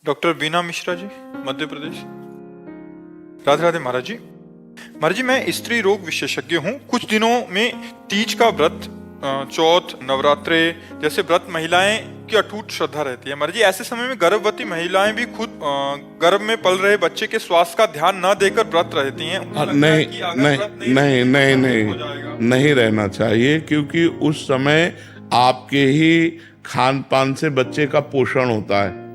Doctor बीना मिश्रा जी, मध्य प्रदेश। राधे राधे महाराज जी। महाराज जी, मैं स्त्री रोग विशेषज्ञ हूँ। कुछ दिनों में तीज का व्रत, चौथ, नवरात्रे जैसे व्रत महिलाएं की अटूट श्रद्धा रहती है। महाराज जी, ऐसे समय में गर्भवती महिलाएं भी खुद गर्भ में पल रहे बच्चे के स्वास्थ्य का ध्यान न देकर व्रत रहती हैं। नहीं रहना चाहिए, क्योंकि उस समय आपके ही खान पान से बच्चे का पोषण होता है।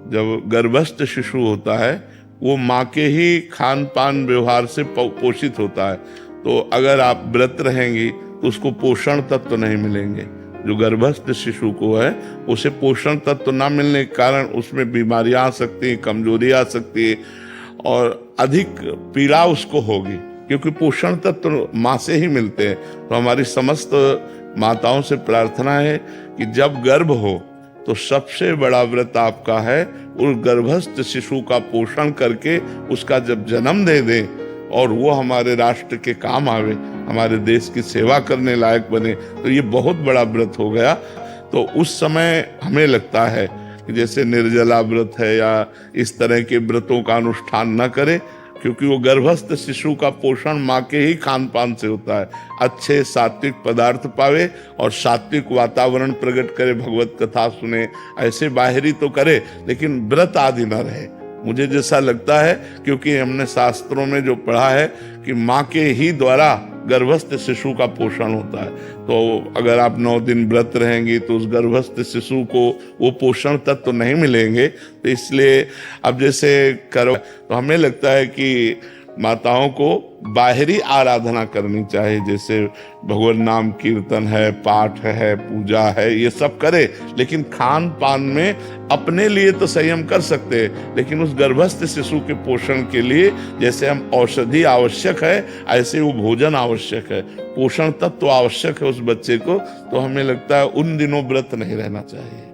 जब गर्भस्थ शिशु होता है वो माँ के ही खान पान व्यवहार से पोषित होता है। तो अगर आप व्रत रहेंगी तो उसको पोषण तत्व नहीं मिलेंगे। जो गर्भस्थ शिशु को है उसे पोषण तत्व ना मिलने के कारण उसमें बीमारियां आ सकती हैं, कमजोरी आ सकती है और अधिक पीड़ा उसको होगी, क्योंकि पोषण तत्व माँ से ही मिलते हैं। तो हमारी समस्त माताओं से प्रार्थना है कि जब गर्भ हो तो सबसे बड़ा व्रत आपका है उस गर्भस्थ शिशु का पोषण करके उसका जब जन्म दे दें और वो हमारे राष्ट्र के काम आवे, हमारे देश की सेवा करने लायक बने, तो ये बहुत बड़ा व्रत हो गया। तो उस समय हमें लगता है कि जैसे निर्जला व्रत है या इस तरह के व्रतों का अनुष्ठान न करें, क्योंकि वो गर्भस्थ शिशु का पोषण माँ के ही खान पान से होता है। अच्छे सात्विक पदार्थ पावे और सात्विक वातावरण प्रकट करे, भगवत कथा सुने, ऐसे बाहरी तो करे लेकिन व्रत आदि न रहे। मुझे जैसा लगता है, क्योंकि हमने शास्त्रों में जो पढ़ा है कि माँ के ही द्वारा गर्भस्थ शिशु का पोषण होता है। तो अगर आप 9 दिन व्रत रहेंगी तो उस गर्भस्थ शिशु को वो पोषण तत्व तो नहीं मिलेंगे। तो इसलिए अब जैसे करो तो हमें लगता है कि माताओं को बाहरी आराधना करनी चाहिए, जैसे भगवान नाम कीर्तन है, पाठ है, पूजा है, ये सब करे, लेकिन खान पान में अपने लिए तो संयम कर सकते हैं, लेकिन उस गर्भस्थ शिशु के पोषण के लिए जैसे हम औषधि आवश्यक है ऐसे वो भोजन आवश्यक है, पोषण तत्व तो आवश्यक है उस बच्चे को। तो हमें लगता है उन दिनों व्रत नहीं रहना चाहिए।